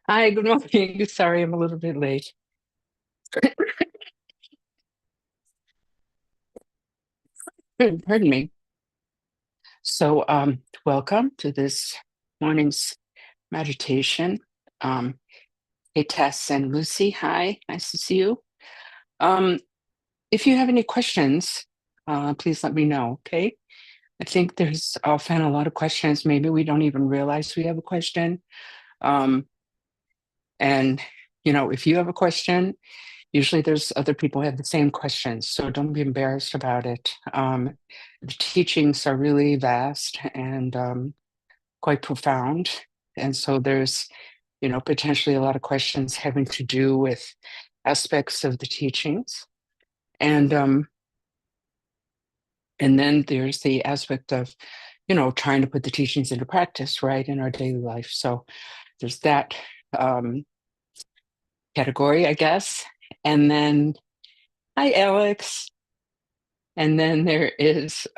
Hi, good morning. Sorry, I'm a little bit late. Pardon me. So, welcome to this morning's meditation. Um, hey, Tess and Lucy. Hi, nice to see you. Um, if you have any questions, please let me know. Okay. I think there's often a lot of questions. Maybe we don't even realize we have a question. Um, and if you have a question, usually there's other people who have the same questions, so don't be embarrassed about it. The teachings are really vast and quite profound. And so there's, potentially a lot of questions having to do with aspects of the teachings. And then there's the aspect of, trying to put the teachings into practice, right, in our daily life. So there's that um, category, I guess. And then, hi, Alex. And then there is,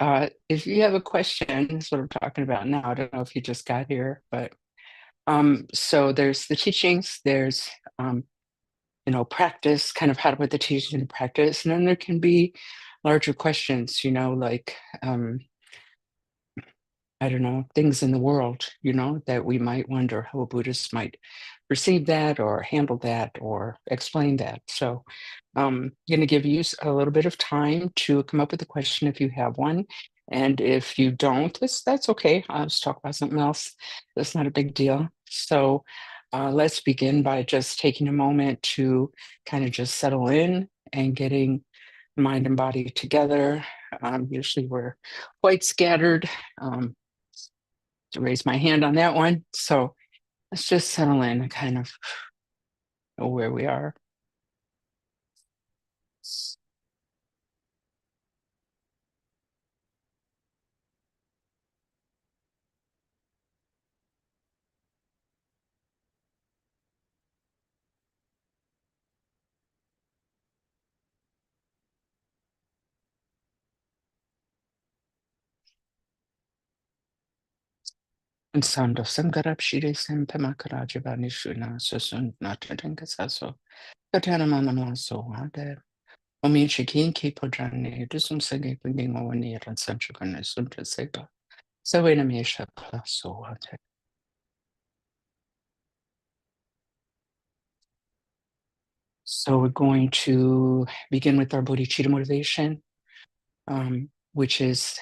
if you have a question, that's what I'm talking about now. I don't know if you just got here, but so there's the teachings, there's, practice, kind of how to put the teachings into practice. And then there can be larger questions, like, I don't know, things in the world, that we might wonder how a Buddhist might perceive that or handle that or explain that. So I'm going to give you a little bit of time to come up with a question if you have one. And if you don't, that's okay. I'll just talk about something else. That's not a big deal. So let's begin by just taking a moment to kind of just settle in and getting mind and body together. Usually we're quite scattered. To raise my hand on that one. So let's just settle in and kind of know where we are. And Sando Sangarab Shiri Sempemakaraj Vanishuna Susun Natadengasaso. Katana Manamaso Hade. Omi Chikin Kipojani, Dusum Sagi Pinding Mawani and Sanchukan Sunta Seba. So in a Mesha Plaso Hade. So we're going to begin with our bodhicitta motivation, which is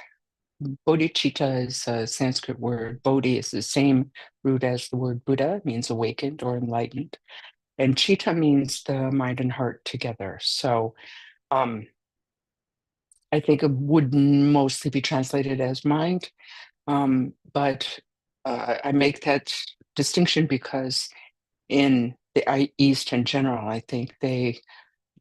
bodhicitta is a Sanskrit word. Bodhi is the same root as the word Buddha, it means awakened or enlightened. And citta means the mind and heart together. So um, I think it would mostly be translated as mind. But I make that distinction because in the East in general, I think they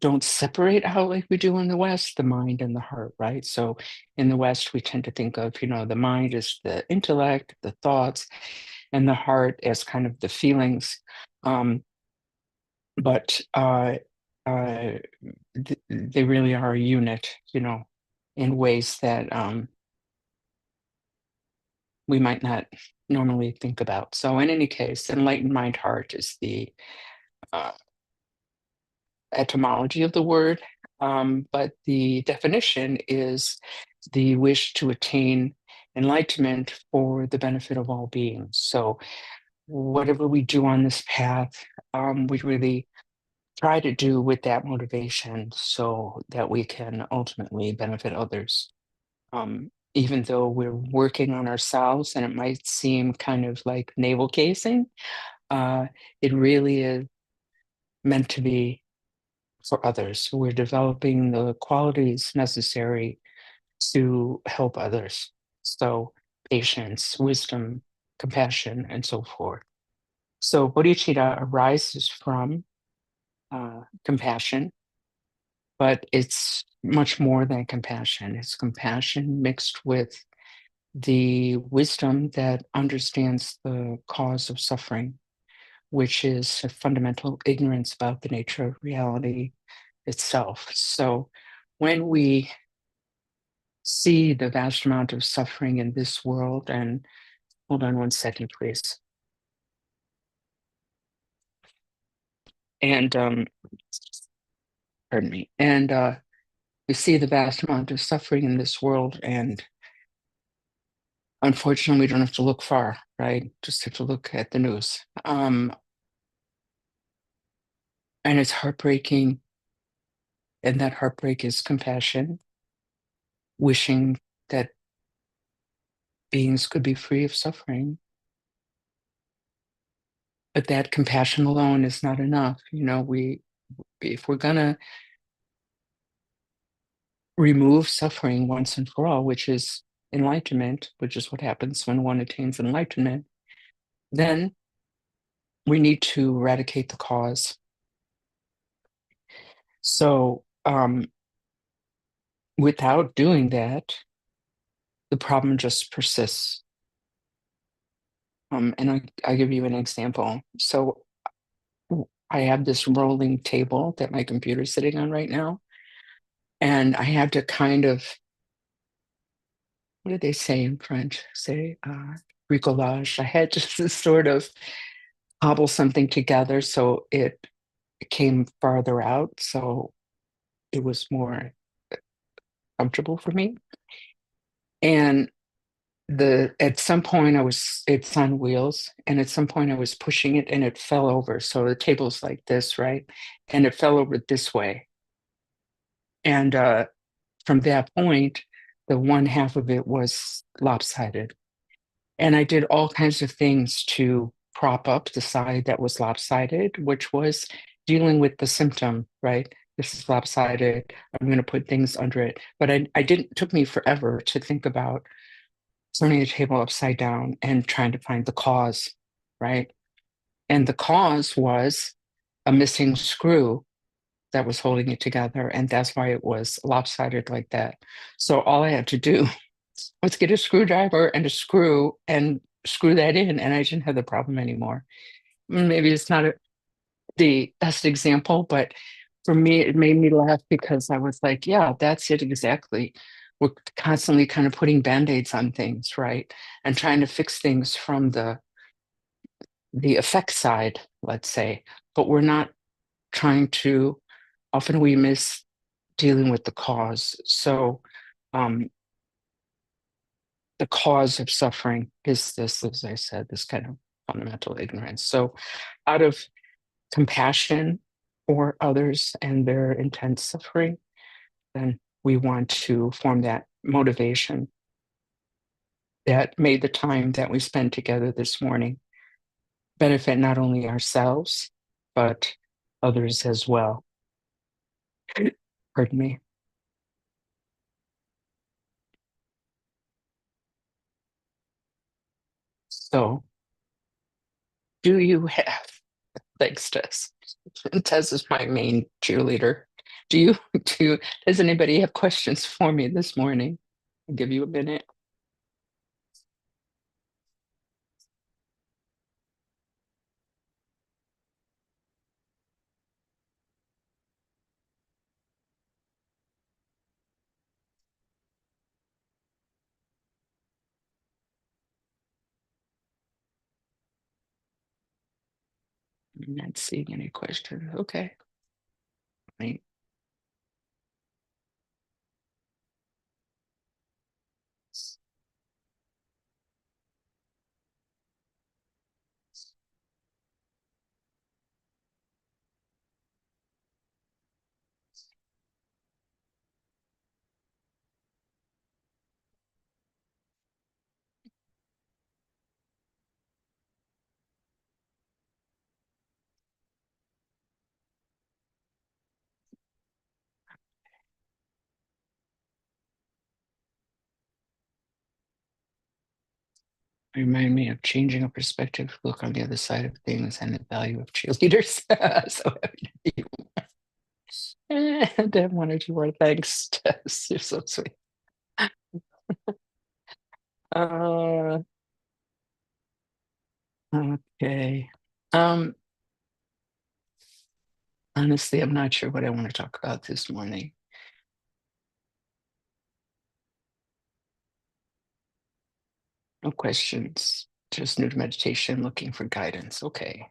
don't separate out like we do in the West, the mind and the heart, right? So in the West, we tend to think of, the mind as the intellect, the thoughts, and the heart as kind of the feelings. But they really are a unit, in ways that we might not normally think about. So in any case, enlightened mind heart is the uh, etymology of the word, but the definition is the wish to attain enlightenment for the benefit of all beings. So, whatever we do on this path, we really try to do with that motivation so that we can ultimately benefit others. Even though we're working on ourselves and it might seem kind of like navel casing, uh, it really is meant to be for others. We're developing the qualities necessary to help others. So, patience, wisdom, compassion, and so forth. So, bodhicitta arises from compassion, but it's much more than compassion. It's compassion mixed with the wisdom that understands the cause of suffering, which is a fundamental ignorance about the nature of reality itself. So when we see the vast amount of suffering in this world, and hold on one second, please. And pardon me. And we see the vast amount of suffering in this world, and unfortunately, we don't have to look far, right? Just have to look at the news. And it's heartbreaking, and that heartbreak is compassion, wishing that beings could be free of suffering. But that compassion alone is not enough. If we're gonna remove suffering once and for all, which is enlightenment, which is what happens when one attains enlightenment, then we need to eradicate the cause. So, without doing that, the problem just persists. And I'll give you an example. So, I have this rolling table that my computer's sitting on right now, and I had to kind of, what did they say in French? Say, bricolage. I had to sort of cobble something together so it came farther out, so it was more comfortable for me. And at some point it's on wheels, and at some point I was pushing it and it fell over. So the table's like this, right? And it fell over this way. And from that point, the one half of it was lopsided. And I did all kinds of things to prop up the side that was lopsided, which was dealing with the symptom, right? This is lopsided. I'm going to put things under it. But I didn't, it took me forever to think about turning the table upside down and trying to find the cause, right? And the cause was a missing screw that was holding it together. And that's why it was lopsided like that. So all I had to do was get a screwdriver and a screw and screw that in, and I didn't have the problem anymore. Maybe it's not the best example, but for me, it made me laugh because I was like, yeah, that's it exactly. We're constantly kind of putting band-aids on things, right? And trying to fix things from the effect side, let's say, but we're not trying to, often we miss dealing with the cause. So um, the cause of suffering is this, as I said, this kind of fundamental ignorance. So out of compassion for others and their intense suffering, then we want to form that motivation that made the time that we spend together this morning benefit not only ourselves, but others as well. Pardon me. So, do you have, thanks, Tess. Tess is my main cheerleader. Do you, does anybody have questions for me this morning? I'll give you a minute. I'm not seeing any questions. Okay. Right. Remind me of changing a perspective, look on the other side of things, and the value of cheerleaders. So happy to be you. And have one or two more thanks, Tess. You're so sweet. Uh, okay. Um, Honestly, I'm not sure what I want to talk about this morning. No questions. Just new to meditation, looking for guidance. Okay.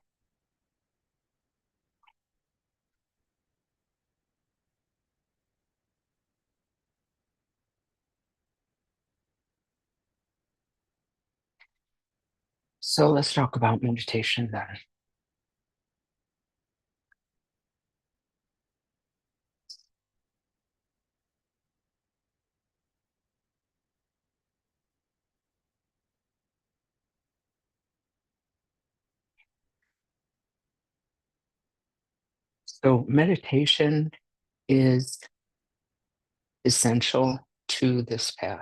So let's talk about meditation then. So meditation is essential to this path.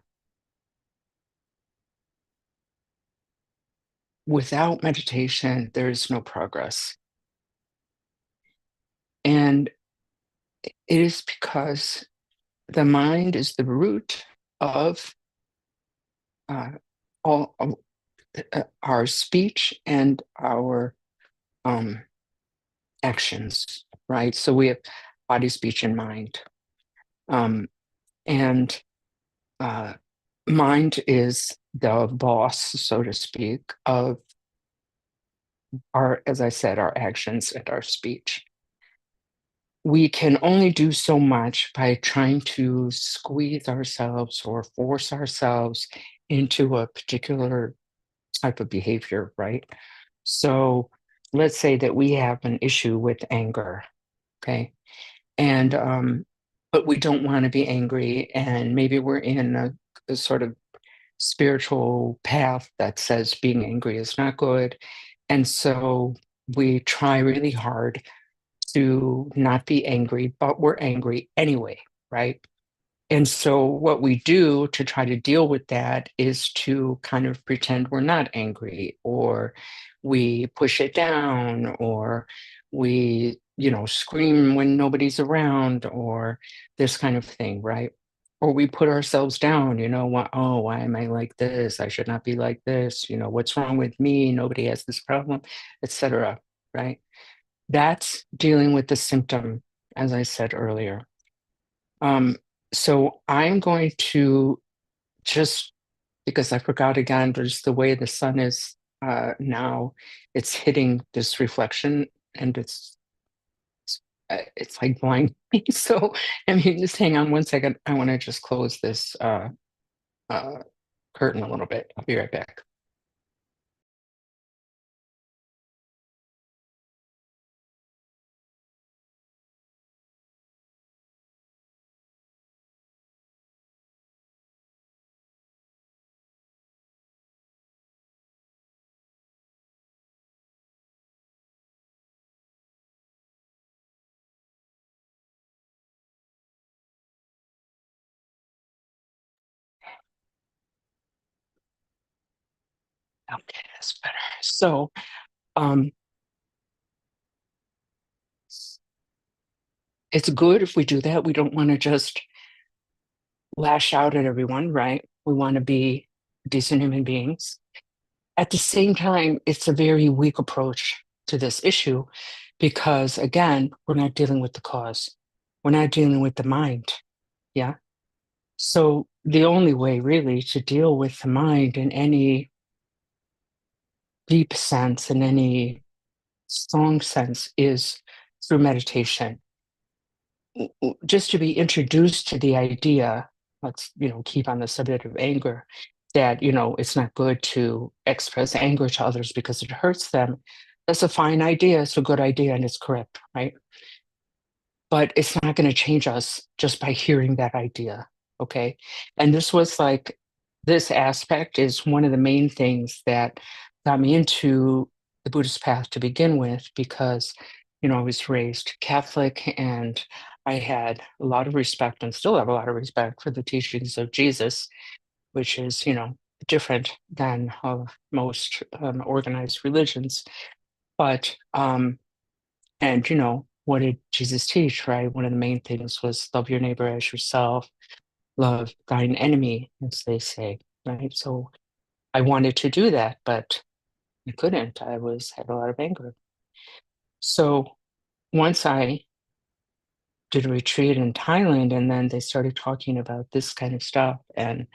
Without meditation, there is no progress. And it is because the mind is the root of uh, all of, our speech and our um, actions, right? So we have body, speech, and mind. Um, and uh, mind is the boss, so to speak, of our, as I said, our actions and our speech. We can only do so much by trying to squeeze ourselves or force ourselves into a particular type of behavior, right? So let's say that we have an issue with anger, okay? And but we don't want to be angry, and maybe we're in a sort of spiritual path that says being angry is not good. And so we try really hard to not be angry, but we're angry anyway, right? And so what we do to try to deal with that is to kind of pretend we're not angry, or we push it down, or we, scream when nobody's around, or this kind of thing, right? Or we put ourselves down, why am I like this? I should not be like this. What's wrong with me? Nobody has this problem, etc. Right? That's dealing with the symptom, as I said earlier. Um, so I'm going to just, because I forgot again, there's the way the sun is now, it's hitting this reflection, and it's like blinding me. So, I mean, just hang on one second. I want to just close this uh, curtain a little bit. I'll be right back. Okay, that's better. So, um, it's good if we do that. We don't want to just lash out at everyone, right? We want to be decent human beings. At the same time, it's a very weak approach to this issue because, again, we're not dealing with the cause. We're not dealing with the mind. Yeah. So, the only way really to deal with the mind in any deep sense, in any strong sense, is through meditation. Just to be introduced to the idea, let's keep on the subject of anger, that it's not good to express anger to others because it hurts them. That's a fine idea, it's a good idea, and it's correct, right? But it's not going to change us just by hearing that idea. Okay. And this was like, this aspect is one of the main things that got me into the Buddhist path to begin with, because I was raised Catholic, and I had a lot of respect and still have a lot of respect for the teachings of Jesus, which is different than most organized religions. But and what did Jesus teach, right? One of the main things was love your neighbor as yourself, love thine enemy, as they say, right? So I wanted to do that, but I couldn't. Had a lot of anger. So once I did a retreat in Thailand, and then they started talking about this kind of stuff and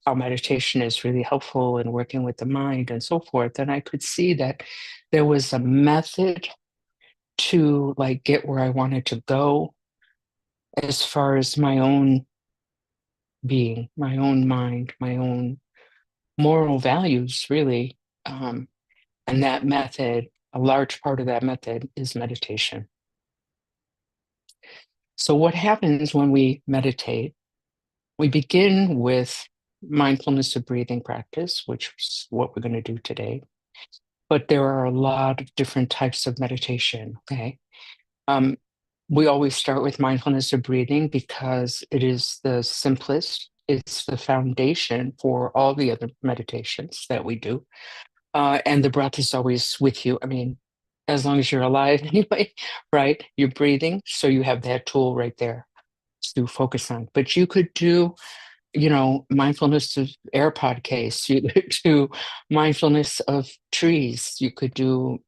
how meditation is really helpful in working with the mind and so forth, and I could see that there was a method to like get where I wanted to go as far as my own being, my own mind, my own moral values, really. And that method, a large part of that method is meditation. So, what happens when we meditate? We begin with mindfulness of breathing practice, which is what we're going to do today. But there are a lot of different types of meditation. Okay. Um, we always start with mindfulness of breathing because it is the simplest, it's the foundation for all the other meditations that we do. And the breath is always with you. I mean, as long as you're alive anyway, right? You're breathing. So you have that tool right there to focus on. But you could do, mindfulness of AirPod case. You could do mindfulness of trees. You could do,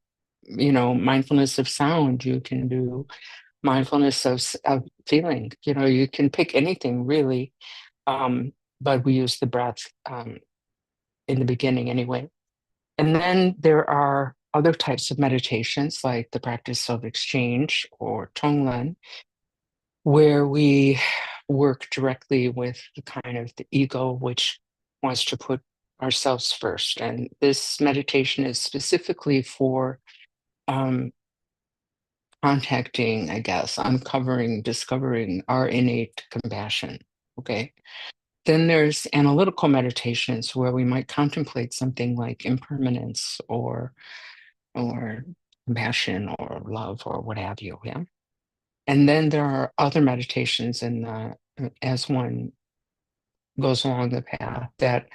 mindfulness of sound. You can do mindfulness of feeling. You can pick anything really. But we use the breath in the beginning anyway. And then there are other types of meditations, like the practice of exchange or Tonglen, where we work directly with the kind of the ego, which wants to put ourselves first. And this meditation is specifically for um, contacting, I guess, uncovering, discovering our innate compassion. Okay. Then there's analytical meditations where we might contemplate something like impermanence or compassion or love or what have you. Yeah. And then there are other meditations as one goes along the path that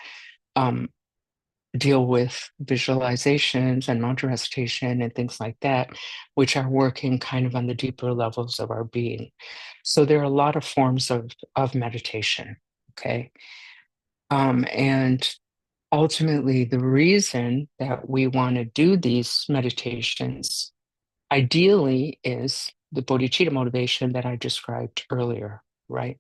um, deal with visualizations and mantra recitation and things like that, which are working kind of on the deeper levels of our being. So there are a lot of forms of meditation. Okay. And ultimately, the reason that we want to do these meditations ideally is the bodhicitta motivation that I described earlier, right?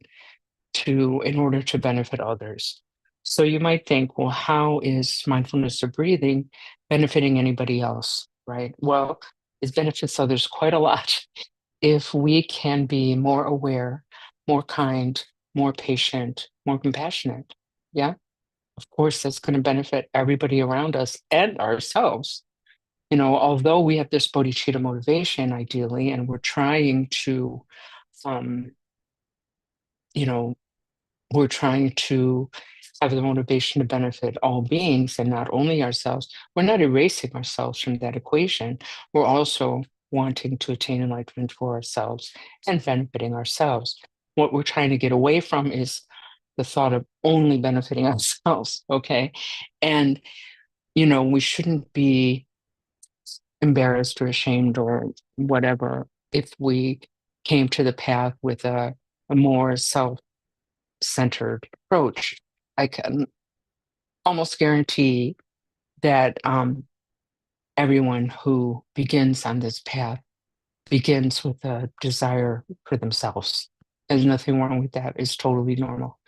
In order to benefit others. So you might think, well, how is mindfulness of breathing benefiting anybody else, right? Well, it benefits others quite a lot if we can be more aware, more kind, more patient, more compassionate. Yeah, of course, that's going to benefit everybody around us and ourselves. Although we have this bodhicitta motivation ideally, and we're trying to, um, you know, we're trying to have the motivation to benefit all beings and not only ourselves. We're not erasing ourselves from that equation. We're also wanting to attain enlightenment for ourselves and benefiting ourselves. What we're trying to get away from is the thought of only benefiting ourselves. Okay. And, we shouldn't be embarrassed or ashamed or whatever if we came to the path with a more self-centered approach. I can almost guarantee that everyone who begins on this path begins with a desire for themselves. There's nothing wrong with that. It's totally normal.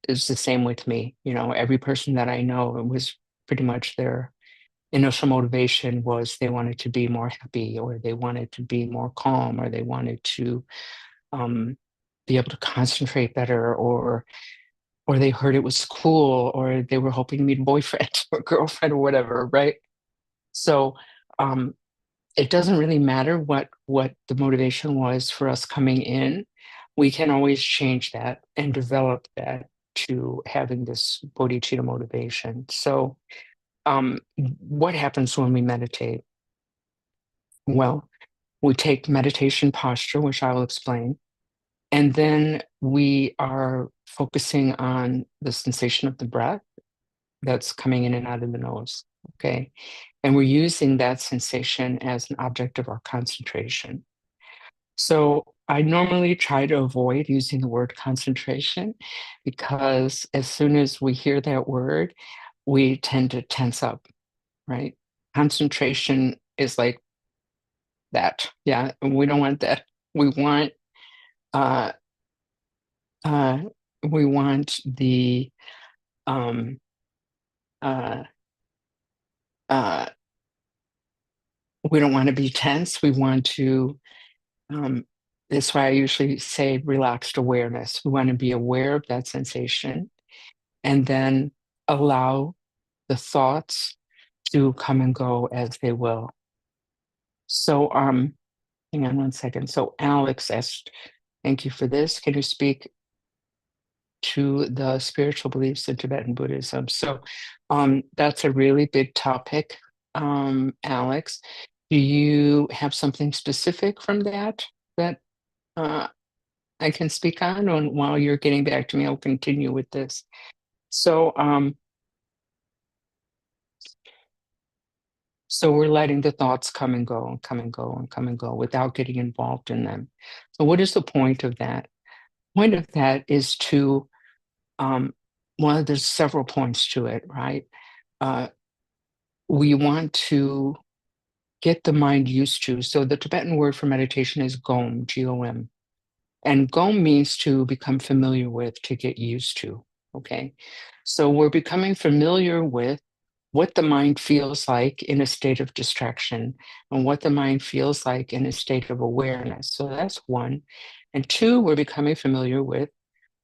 It's the same with me. Every person that I know, it was pretty much their initial motivation was they wanted to be more happy, or they wanted to be more calm, or they wanted to um, be able to concentrate better, or they heard it was cool, or they were hoping to meet a boyfriend or girlfriend or whatever, right? So um, it doesn't really matter what the motivation was for us coming in. We can always change that and develop that to having this bodhicitta motivation. So what happens when we meditate? Well, we take meditation posture, which I will explain, and then we are focusing on the sensation of the breath that's coming in and out of the nose. Okay. And we're using that sensation as an object of our concentration. So I normally try to avoid using the word concentration because as soon as we hear that word, we tend to tense up, right? Concentration is like that. Yeah. And we don't want that. We want, uh, uh, we want the, um, uh, uh, we don't want to be tense. We want to, um, that's why I usually say relaxed awareness. We want to be aware of that sensation and then allow the thoughts to come and go as they will. So, hang on one second. So Alex asked, thank you for this. Can you speak to the spiritual beliefs in Tibetan Buddhism? So that's a really big topic, Alex. Do you have something specific from that uh, I can speak on? And while you're getting back to me, I'll continue with this. So, so we're letting the thoughts come and go and come and go and come and go without getting involved in them. So what is the point of that? Point of that is to, well, there's several points to it, right? We want to get the mind used to. So the Tibetan word for meditation is gom, G-O-M. And gom means to become familiar with, to get used to. Okay. So we're becoming familiar with what the mind feels like in a state of distraction and what the mind feels like in a state of awareness. So that's one. And two, we're becoming familiar with,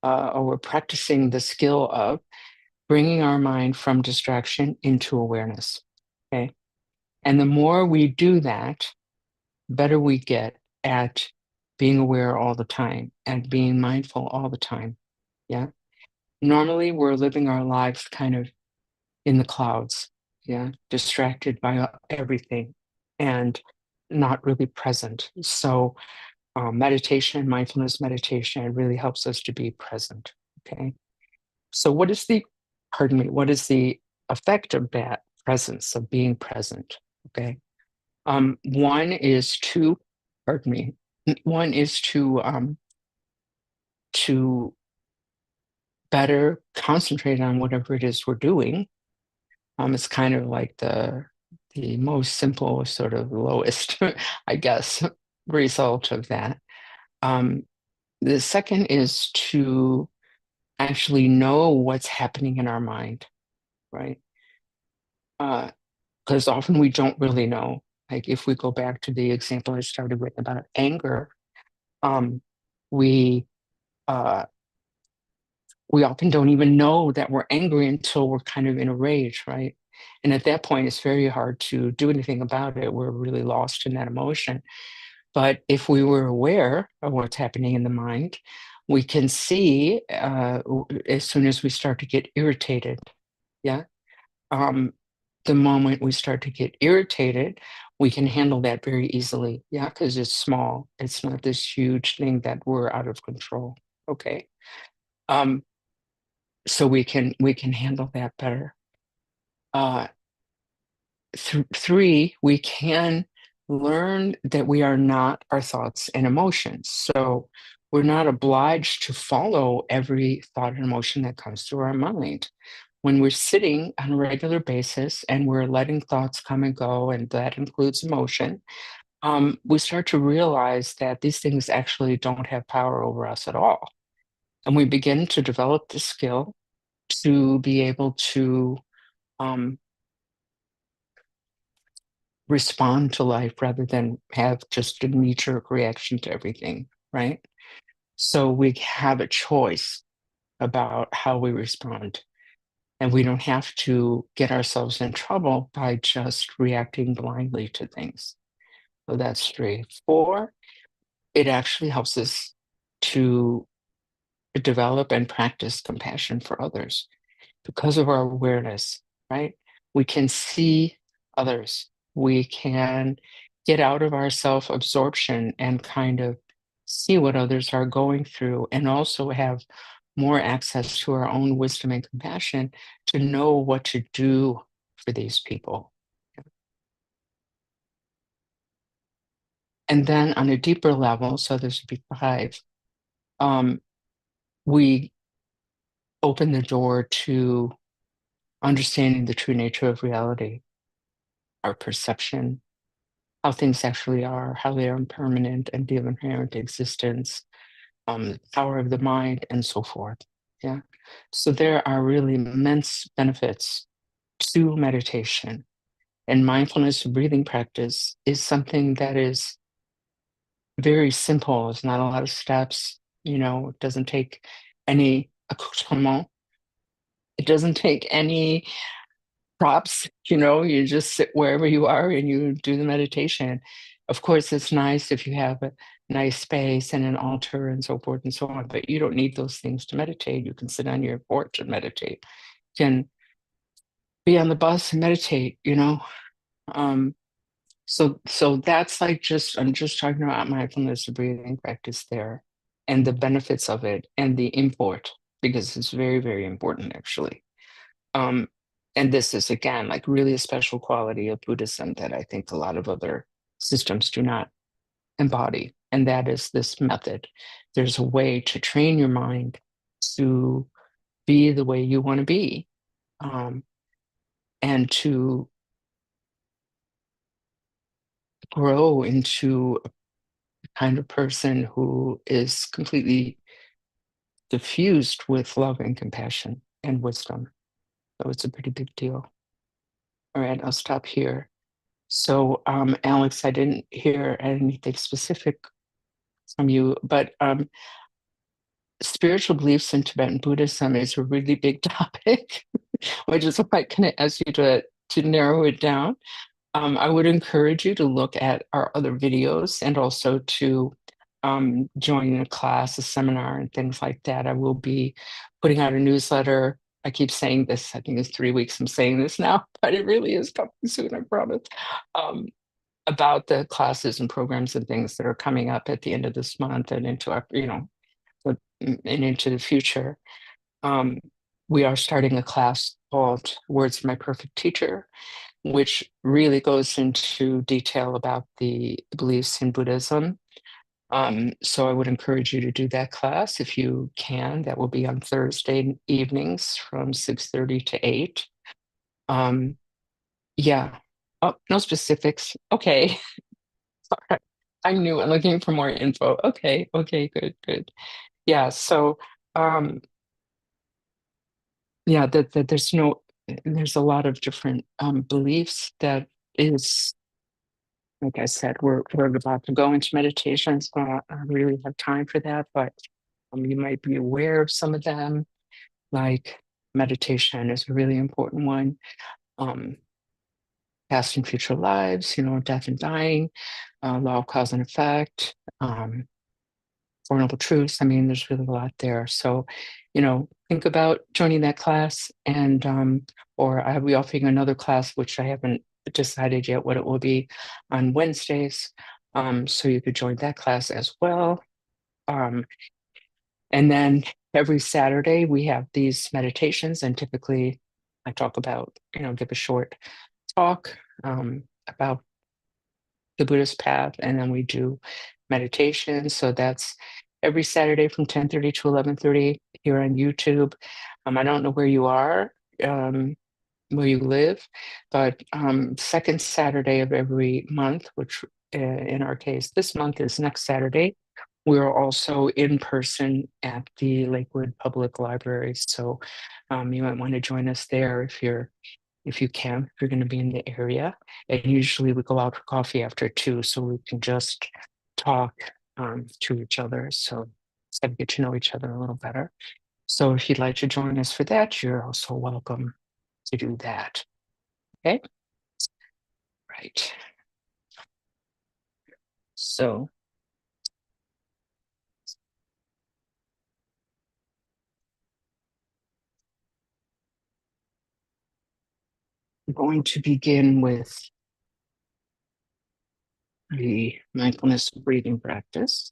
or we're practicing the skill of bringing our mind from distraction into awareness. Okay. And the more we do that, better we get at being aware all the time and being mindful all the time. Yeah. Normally, we're living our lives kind of in the clouds. Yeah. Distracted by everything and not really present. So, meditation, mindfulness meditation really helps us to be present. Okay. So, what is the effect of that presence, of being present? Okay. One is to, pardon me, one is to better concentrate on whatever it is we're doing. It's kind of like the most simple, sort of lowest, I guess, result of that. Um, the second is to actually know what's happening in our mind, right? Because often we don't really know. Like if we go back to the example I started with about anger, um, we uh, we often don't even know that we're angry until we're kind of in a rage, right? And at that point, it's very hard to do anything about it. We're really lost in that emotion. But if we were aware of what's happening in the mind, we can see as soon as we start to get irritated. Yeah. Um, the moment we start to get irritated, we can handle that very easily. Yeah. Because it's small, it's not this huge thing that we're out of control. Okay. Um, so we can handle that better. Uh, Three, we can learn that we are not our thoughts and emotions. So we're not obliged to follow every thought and emotion that comes through our mind. When we're sitting on a regular basis and we're letting thoughts come and go, and that includes emotion, we start to realize that these things actually don't have power over us at all. And we begin to develop the skill to be able to um, respond to life rather than have just a knee-jerk reaction to everything, right? So we have a choice about how we respond. And we don't have to get ourselves in trouble by just reacting blindly to things. So that's three. Four, it actually helps us to develop and practice compassion for others because of our awareness, right? We can see others. We can get out of our self absorption and kind of see what others are going through, and also have more access to our own wisdom and compassion to know what to do for these people. And then on a deeper level, so this would be five, um, we open the door to understanding the true nature of reality, our perception, how things actually are, how they are impermanent and of inherent existence, the power of the mind, and so forth. Yeah. So there are really immense benefits to meditation. And mindfulness breathing practice is something that is very simple. It's not a lot of steps, it doesn't take any accoutrement. It doesn't take any props, you just sit wherever you are and you do the meditation. Of course, it's nice if you have a nice space and an altar and so forth and so on, but you don't need those things to meditate. You can sit on your porch and meditate. You can be on the bus and meditate. Um, so that's like I'm just talking about mindfulness, the breathing practice there, and the benefits of it and the import, because it's very, very important actually. Um, and this is again like really a special quality of Buddhism that I think a lot of other systems do not embody, and that is this method. There's a way to train your mind to be the way you want to be, um, and to grow into a kind of person who is completely diffused with love and compassion and wisdom. So it's a pretty big deal. All right, I'll stop here. So, Alex, I didn't hear anything specific from you, but spiritual beliefs in Tibetan Buddhism is a really big topic, which is why I kind of ask you to narrow it down. I would encourage you to look at our other videos and also to join a class, a seminar, and things like that. I will be putting out a newsletter. I keep saying this, I think it's 3 weeks I'm saying this now, but it really is coming soon, I promise. Um, about the classes and programs and things that are coming up at the end of this month and into and into the future. Um, we are starting a class called Words of My Perfect Teacher, which really goes into detail about the beliefs in Buddhism. So I would encourage you to do that class if you can. That will be on Thursday evenings from 6:30 to 8. Um, yeah. Oh, no specifics. Okay. All right. I knew I'm looking for more info. Okay. Okay. Good. Good. Yeah. So, um, yeah, that there's a lot of different beliefs that is, like I said, we're about to go into meditation, so I don't really have time for that, but you might be aware of some of them, like meditation is a really important one. Um, Past and future lives, death and dying, law of cause and effect, Four Noble Truths. I mean, there's really a lot there. So, think about joining that class, and or I will be offering another class, which I haven't decided yet what it will be, on Wednesdays. So you could join that class as well. Um, and then every Saturday we have these meditations, and typically I talk about, give a short talk about the Buddhist path, and then we do meditation. So that's every Saturday from 10:30 to 11:30 here on YouTube. I don't know where you are, where you live, but second Saturday of every month, which in our case, this month is next Saturday. We're also in person at the Lakewood Public Library. So you might want to join us there if you can, if you're going to be in the area. And usually we go out for coffee after 2, so we can just talk to each other. So kind of get to know each other a little better. So if you'd like to join us for that, you're also welcome to do that. Okay. Right. So I'm going to begin with the mindfulness breathing practice.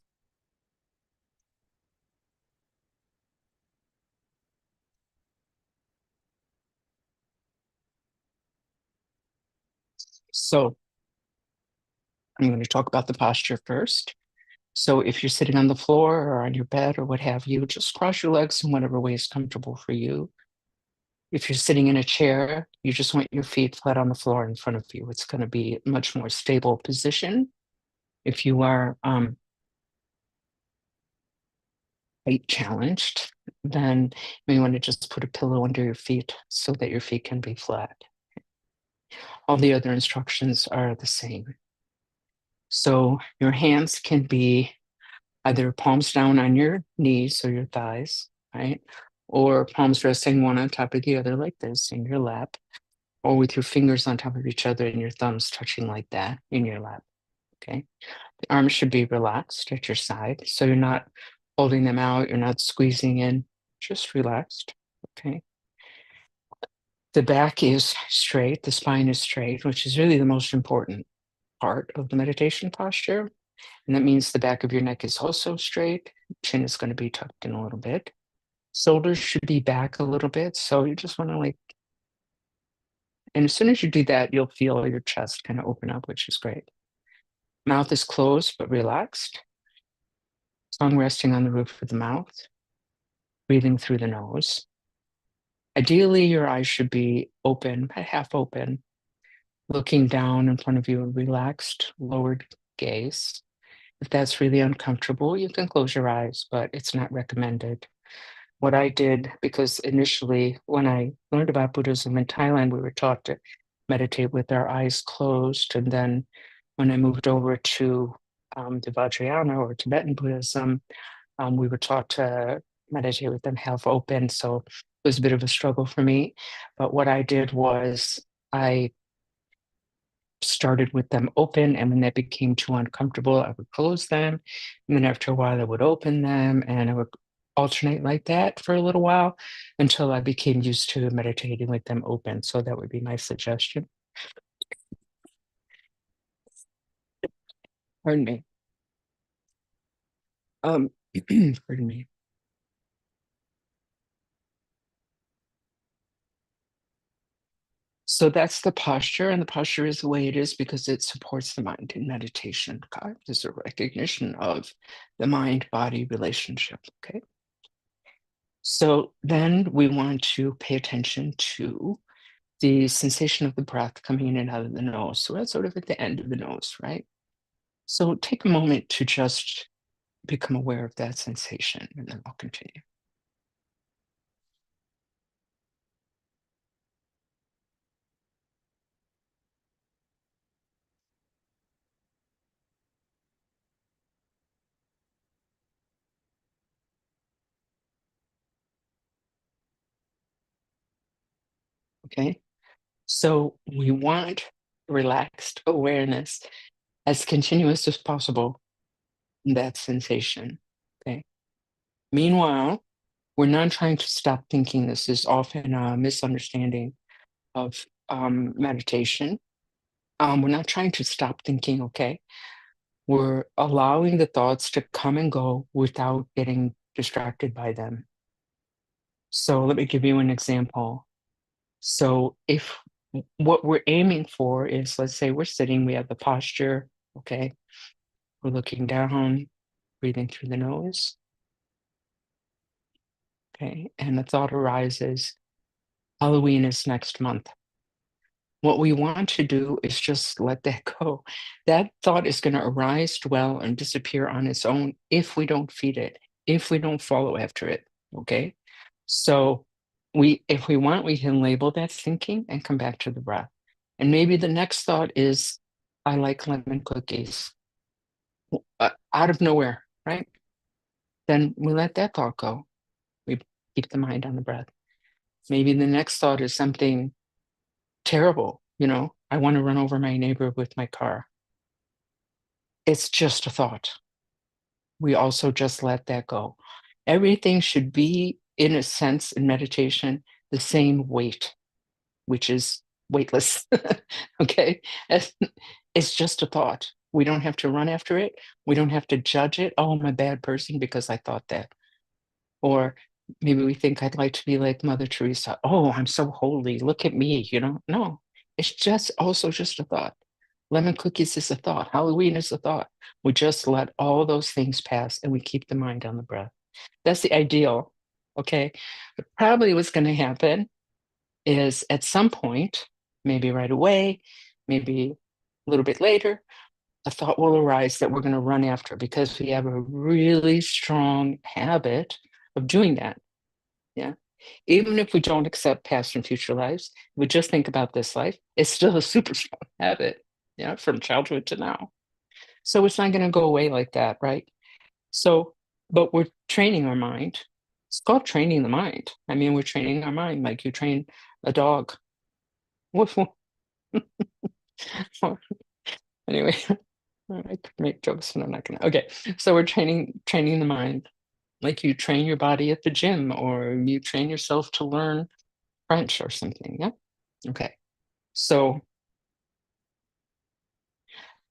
So I'm going to talk about the posture first. So if you're sitting on the floor or on your bed or what have you, just cross your legs in whatever way is comfortable for you. If you're sitting in a chair, you just want your feet flat on the floor in front of you. It's going to be a much more stable position. If you are height challenged, then you may want to just put a pillow under your feet so that your feet can be flat. All the other instructions are the same. So your hands can be either palms down on your knees or your thighs, right? Or palms resting one on top of the other like this in your lap. or with your fingers on top of each other and your thumbs touching like that in your lap. Okay. The arms should be relaxed at your side. So you're not holding them out, you're not squeezing in, just relaxed. Okay. The back is straight, the spine is straight, which is really the most important part of the meditation posture. And that means the back of your neck is also straight. Chin is going to be tucked in a little bit. Shoulders should be back a little bit. So you just want to and as soon as you do that, you'll feel your chest kind of open up, which is great. Mouth is closed but relaxed. Tongue resting on the roof of the mouth. Breathing through the nose. Ideally, your eyes should be open, about half open, looking down in front of you, a relaxed, lowered gaze. If that's really uncomfortable, you can close your eyes, but it's not recommended. What I did, because initially when I learned about Buddhism in Thailand, we were taught to meditate with our eyes closed. And then when I moved over to the Vajrayana or Tibetan Buddhism, we were taught to meditate with them half open. So it was a bit of a struggle for me. But what I did was I started with them open, and when that became too uncomfortable, I would close them. And then after a while, I would open them, and I would alternate like that for a little while until I became used to meditating with them open. So that would be my suggestion. Pardon me. Um, pardon me. So that's the posture, and the posture is the way it is because it supports the mind in meditation. Okay? There's a recognition of the mind-body relationship. Okay. So then we want to pay attention to the sensation of the breath coming in and out of the nose. So that's sort of at the end of the nose, right? So take a moment to just become aware of that sensation, and then I'll continue. Okay. So we want relaxed awareness as continuous as possible in that sensation. Okay. Meanwhile, we're not trying to stop thinking. This is often a misunderstanding of meditation. We're not trying to stop thinking, okay? We're allowing the thoughts to come and go without getting distracted by them. So let me give you an example. So if what we're aiming for is, let's say we're sitting, we have the posture, okay? We're looking down, breathing through the nose, okay? And the thought arises, Halloween is next month. What we want to do is just let that go. That thought is going to arise, dwell, and disappear on its own if we don't feed it, if we don't follow after it. Okay. So if we want, we can label that thinking and come back to the breath. And maybe the next thought is, I like lemon cookies out of nowhere, right? Then we let that thought go. We keep the mind on the breath. Maybe the next thought is something terrible. I want to run over my neighbor with my car. It's just a thought. We also just let that go. Everything should be, in a sense, in meditation, the same weight, which is weightless. Okay. It's just a thought. We don't have to run after it. We don't have to judge it. Oh, I'm a bad person because I thought that. Or maybe we think I'd like to be like Mother Teresa. Oh, I'm so holy. Look at me. No, it's just also just a thought. Lemon cookies is a thought. Halloween is a thought. We just let all those things pass and we keep the mind on the breath. That's the ideal. Okay. But probably what's going to happen is at some point, maybe right away, maybe a little bit later, a thought will arise that we're going to run after because we have a really strong habit of doing that. Yeah. Even if we don't accept past and future lives, we just think about this life, it's still a super strong habit, yeah, from childhood to now. So it's not going to go away like that, right? So, but we're training our mind. It's called training the mind. I mean, we're training our mind like you train a dog. Woof, woof. Anyway, I could make jokes, and I'm not gonna. Okay, so we're training the mind, like you train your body at the gym, or you train yourself to learn French or something. Yeah. Okay. So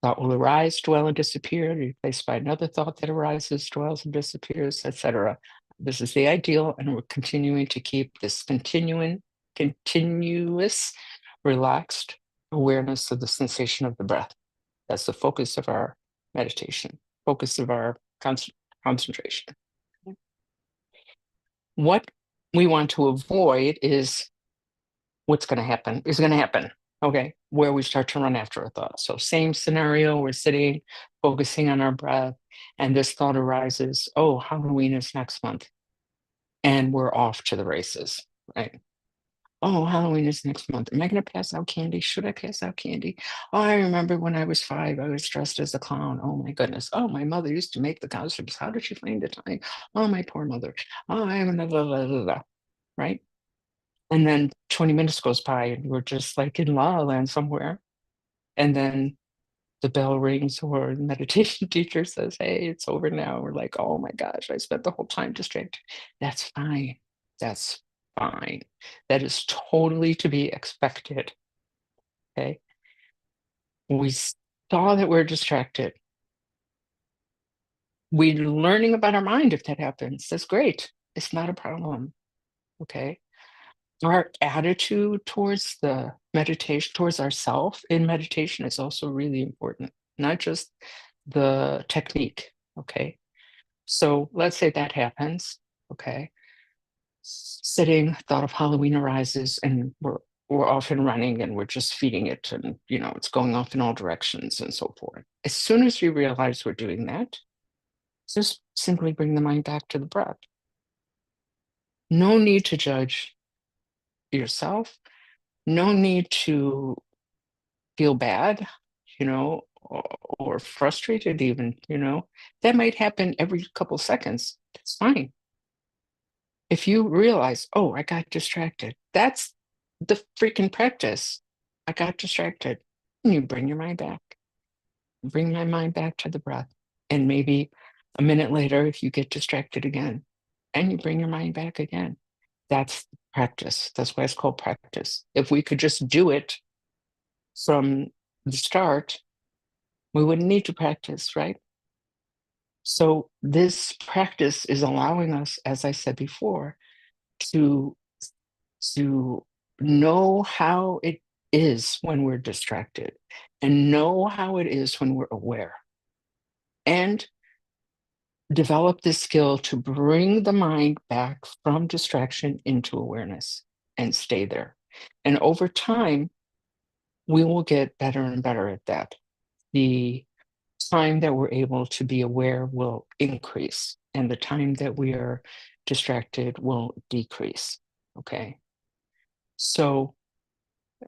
thought will arise, dwell, and disappear, replaced by another thought that arises, dwells, and disappears, etc. This is the ideal, and we're continuing to keep this continuous, relaxed awareness of the sensation of the breath. That's the focus of our meditation, focus of our concentration. What we want to avoid is what's going to happen is going to happen. Okay. Where we start to run after a thought. So, same scenario, we're sitting, focusing on our breath, and this thought arises, oh, Halloween is next month. And we're off to the races, right? Oh, Halloween is next month. Am I going to pass out candy? Should I pass out candy? Oh, I remember when I was 5, I was dressed as a clown. Oh my goodness. Oh, my mother used to make the costumes. How did she find the time? Oh, my poor mother. Oh, I am another, right? And then 20 minutes goes by and we're just like in La La Land somewhere. And then the bell rings or the meditation teacher says, hey, it's over now. We're like, oh my gosh, I spent the whole time distracted. That's fine. That's fine. That is totally to be expected. Okay. We saw that we're distracted. We're learning about our mind if that happens. That's great. It's not a problem. Okay. Our attitude towards the meditation, towards ourself in meditation is also really important, not just the technique. Okay. So let's say that happens. Okay. Sitting, thought of Halloween arises, and we're off and running and we're just feeding it, and it's going off in all directions and so forth. As soon as we realize we're doing that, just simply bring the mind back to the breath. No need to judge yourself. No need to feel bad, or frustrated even. That might happen every couple seconds. That's fine. If you realize, oh, I got distracted, that's the freaking practice. I got distracted. And you bring your mind back. Bring my mind back to the breath. And maybe a minute later, if you get distracted again, and you bring your mind back again, that's practice. That's why it's called practice. If we could just do it from the start, we wouldn't need to practice, right? So this practice is allowing us, as I said before, to to know how it is when we're distracted and know how it is when we're aware, and develop this skill to bring the mind back from distraction into awareness and stay there. And over time, we will get better and better at that. The time that we're able to be aware will increase, and the time that we are distracted will decrease. Okay. So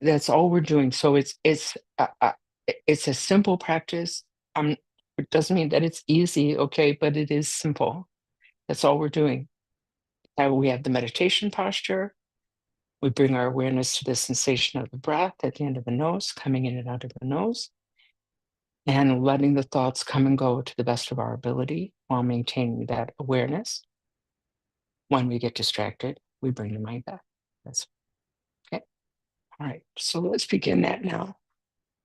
that's all we're doing. So it's a simple practice. It doesn't mean that it's easy, okay, but it is simple. That's all we're doing. Now we have the meditation posture. We bring our awareness to the sensation of the breath at the end of the nose, coming in and out of the nose, and letting the thoughts come and go to the best of our ability while maintaining that awareness. When we get distracted, we bring the mind back. That's okay. All right. So let's begin that now.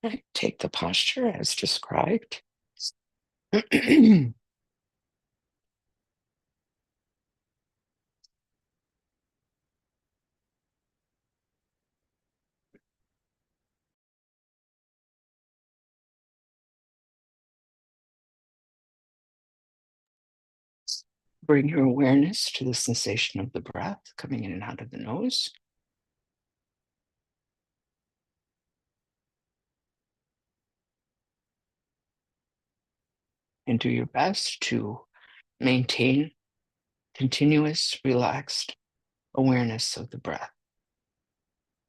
All right. Take the posture as described. Bring your awareness to the sensation of the breath coming in and out of the nose. And do your best to maintain continuous, relaxed awareness of the breath.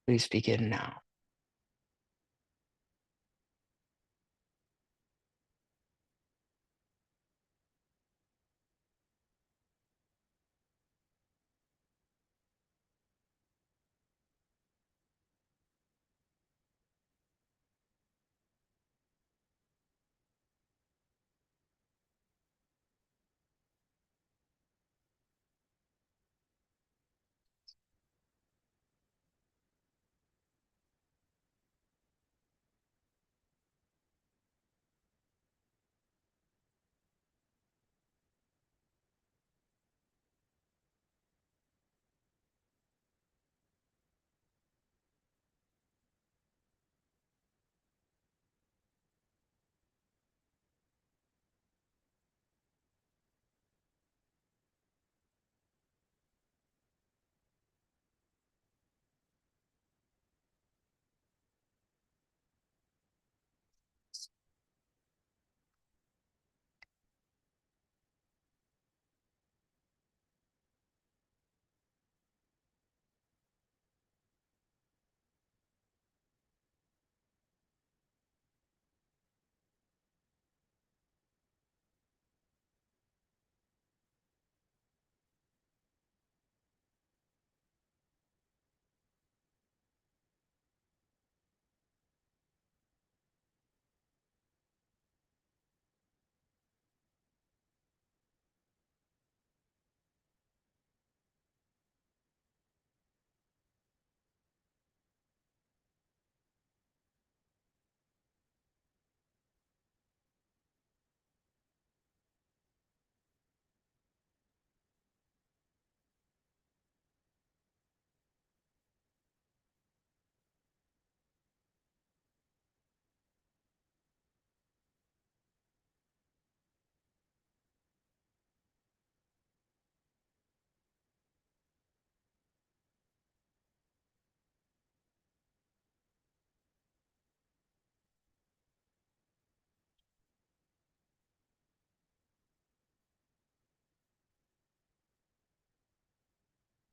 Please begin now.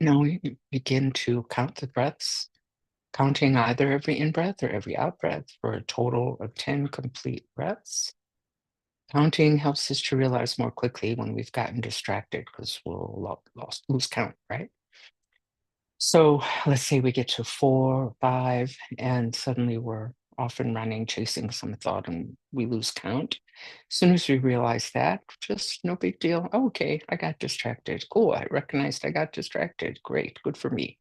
Now we begin to count the breaths, counting either every in breath or every out breath for a total of 10 complete breaths. Counting helps us to realize more quickly when we've gotten distracted because we'll lose count, right? So let's say we get to 4, 5, and suddenly we're off and running, chasing some thought, and we lose count. As soon as we realize that, just no big deal. "Oh, okay, I got distracted. Cool. I recognized I got distracted. Great. Good for me.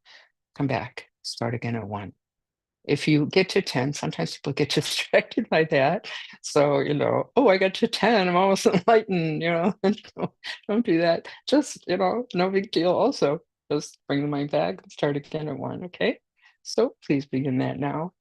Come back. Start again at 1." If you get to 10, sometimes people get distracted by that. So, "Oh, I got to 10. I'm almost enlightened," Don't do that. Just, no big deal also. Just bring the mind back and start again at 1, okay? So please begin that now.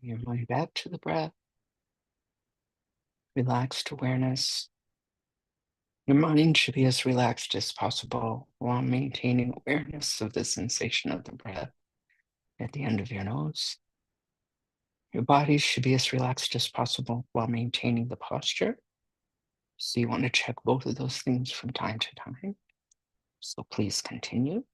Your mind back to the breath, relaxed awareness. Your mind should be as relaxed as possible while maintaining awareness of the sensation of the breath at the end of your nose. Your body should be as relaxed as possible while maintaining the posture. So you want to check both of those things from time to time. So please continue.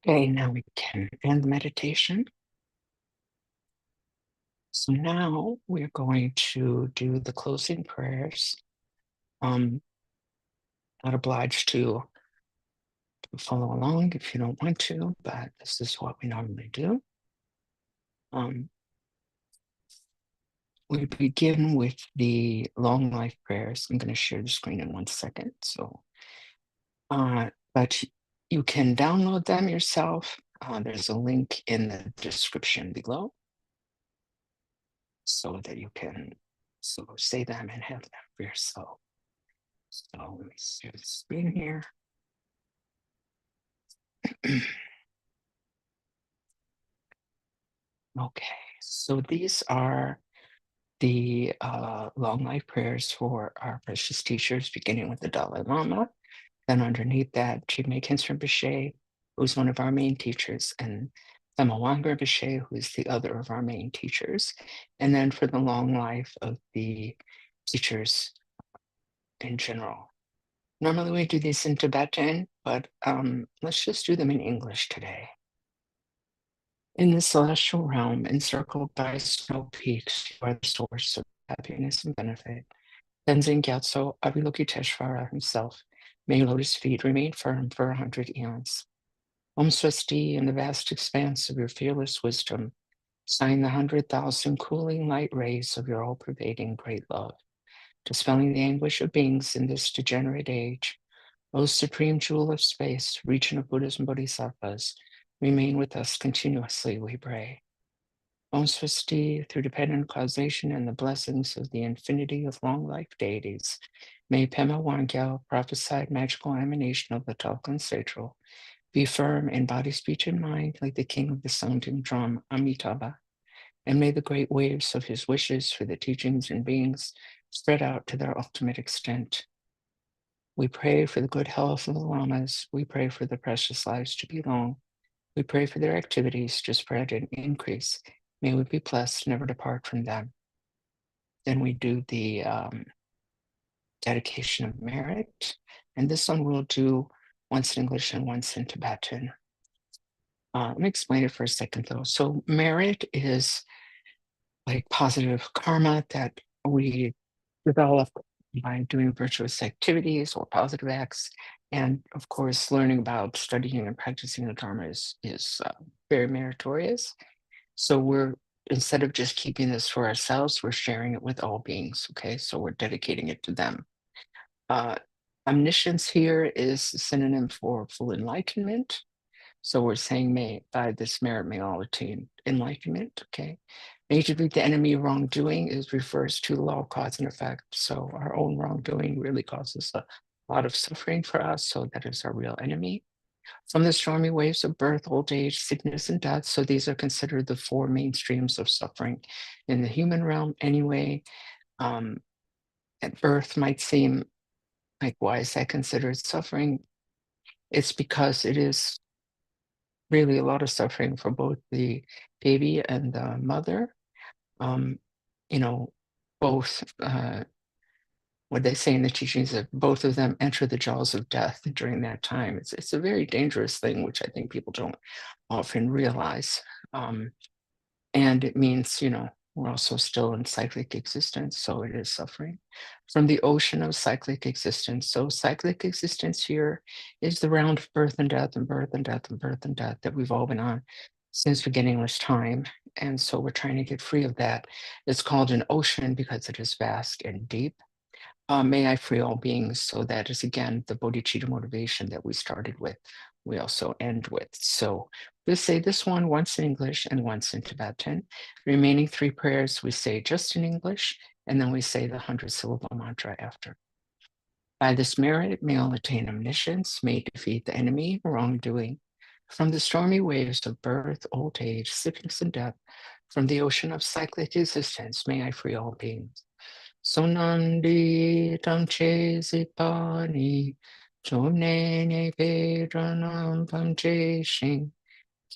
Okay, now we can end the meditation. So now we're going to do the closing prayers. Not obliged to follow along if you don't want to, but this is what we normally do. Um, we begin with the long life prayers. I'm going to share the screen in 1 second. But you can download them yourself. There's a link in the description below so that you can say them and have them for yourself. So let me share the screen here. Okay, so these are the long life prayers for our precious teachers, beginning with the Dalai Lama. Then underneath that, Jigme Khyentse Rinpoche, who's one of our main teachers, and Palmo Rybicki, who is the other of our main teachers. And then for the long life of the teachers in general. Normally we do these in Tibetan, but let's just do them in English today. In the celestial realm, encircled by snow peaks, you are the source of happiness and benefit. Tenzin Gyatso Avalokiteshvara himself, may lotus feet remain firm for 100 eons. Om Swasti, in the vast expanse of your fearless wisdom, shine the 100,000 cooling light rays of your all-pervading great love, dispelling the anguish of beings in this degenerate age. O supreme jewel of space, region of Buddhas and Bodhisattvas, remain with us continuously, we pray. Om Swasti, through dependent causation and the blessings of the infinity of long life deities, may Pema Wangyal, prophesied magical emanation of the Talcon Satchel, be firm in body, speech, and mind like the king of the sounding drum, Amitabha, and may the great waves of his wishes for the teachings and beings spread out to their ultimate extent. We pray for the good health of the lamas. We pray for the precious lives to be long. We pray for their activities to spread and increase. May we be blessed, never depart from them. Then we do the dedication of merit. And this one we'll do once in English and once in Tibetan. Let me explain it for a second though. So merit is like positive karma that we develop by doing virtuous activities or positive acts. And of course, learning about studying and practicing the Dharma is very meritorious. So we're, instead of just keeping this for ourselves, we're sharing it with all beings. Okay, so we're dedicating it to them. Omniscience here is a synonym for full enlightenment. So we're saying, may by this merit may all attain enlightenment. Okay. May to beat the enemy of wrongdoing is refers to the law of cause and effect. So our own wrongdoing really causes a lot of suffering for us. So that is our real enemy. From the stormy waves of birth, old age, sickness, and death. So these are considered the four main streams of suffering in the human realm anyway. At birth might seem like, why is that considered suffering? It's because it is really a lot of suffering for both the baby and the mother. You know, both, what they say in the teachings, that both of them enter the jaws of death during that time. It's a very dangerous thing, which I think people don't often realize. And it means, you know, we're also still in cyclic existence, so it is suffering from the ocean of cyclic existence. So cyclic existence here is the round of birth and death and birth and death and birth and death that we've all been on since beginningless time. And so we're trying to get free of that. It's called an ocean because it is vast and deep. May I free all beings. So that is, again, the bodhicitta motivation that we started with, we also end with. So we'll say this one once in English and once in Tibetan. Remaining three prayers we say just in English, and then we say the 100-syllable mantra after. By this merit, may all attain omniscience, may defeat the enemy, wrongdoing. From the stormy waves of birth, old age, sickness, and death, from the ocean of cyclic existence, may I free all beings. Sonandi tamche zipani, chomne ne pedranam pamche shing,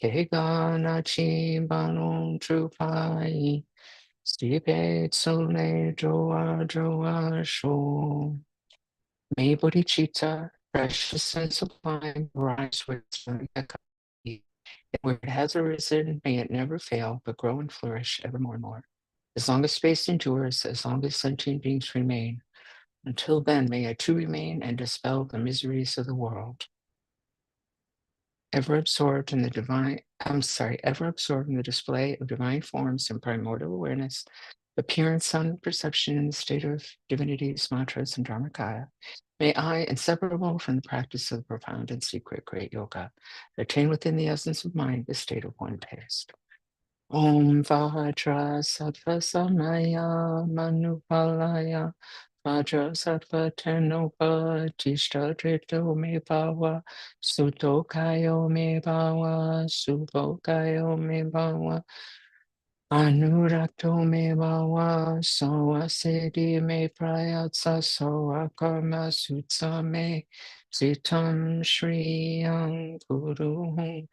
kegana chimbanon trupai, stipe tsune joa joa sho. May bodhicitta, precious and sublime, rise with Ekati. Where it has arisen, may it never fail, but grow and flourish evermore and more. As long as space endures, as long as sentient beings remain, until then may I too remain and dispel the miseries of the world. Ever absorbed in the display of divine forms and primordial awareness, appearance, sound, and perception in the state of divinities, mantras, and dharmakaya, may I, inseparable from the practice of the profound and secret great yoga, attain within the essence of mind the state of one taste. Om Vajra Sattva Samaya Manupalaya Vajra Sattva Tenopa Tishta Drito Me Bhava Sutokayo Me Bhava Suvokayo Me Bhava Anurakto me bhava soa siddhi me prayatsa soa karma sutsa me sitam shriyam guru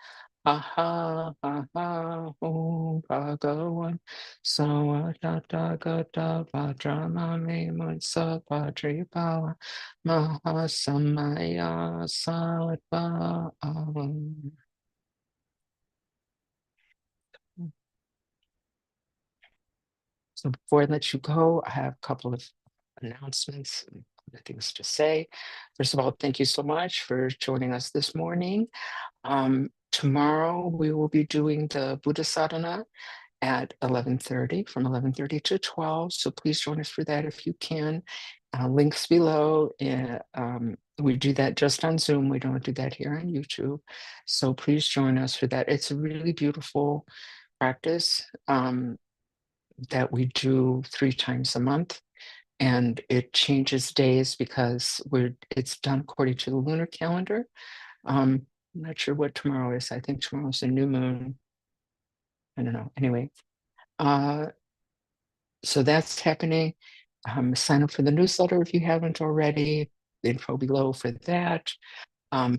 aha aha om bhagavan soa tata gata vajrama me mutsa padri bhava mahasamaya sattva avam. So before I let you go, I have a couple of announcements and other things to say. First of all, thank you so much for joining us this morning. Tomorrow we will be doing the Buddha sadhana at 11:30, from 11:30 to 12. So please join us for that if you can. Links below. We do that just on Zoom. We don't do that here on YouTube. So please join us for that. It's a really beautiful practice. That we do 3 times a month, and it changes days because it's done according to the lunar calendar. I'm not sure what tomorrow is. I think tomorrow's a new moon. I don't know. Anyway, uh, so that's happening. Sign up for the newsletter if you haven't already. The info below for that.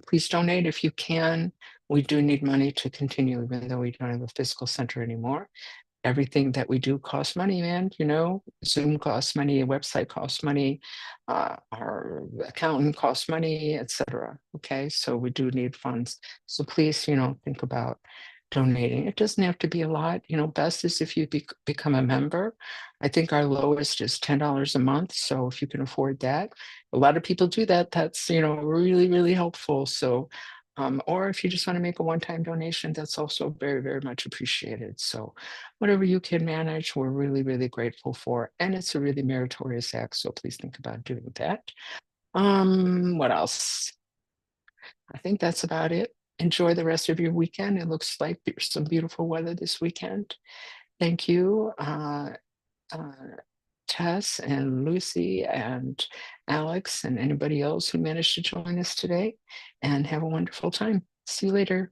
Please donate if you can. We do need money to continue, even though we don't have a physical center anymore. Everything that we do costs money, man. Zoom costs money, a website costs money, our accountant costs money, etc. Okay, so we do need funds. So please, think about donating. It doesn't have to be a lot. Best is if you become a member. I think our lowest is $10 a month. So if you can afford that, a lot of people do that. That's really, really helpful. So or if you just want to make a one-time donation, that's also very, very much appreciated. So whatever you can manage, we're really, really grateful for. And it's a really meritorious act. So please think about doing that. What else? I think that's about it. Enjoy the rest of your weekend. It looks like there's some beautiful weather this weekend. Thank you, uh, Tess and Lucy and Alex and anybody else who managed to join us today. And have a wonderful time. See you later.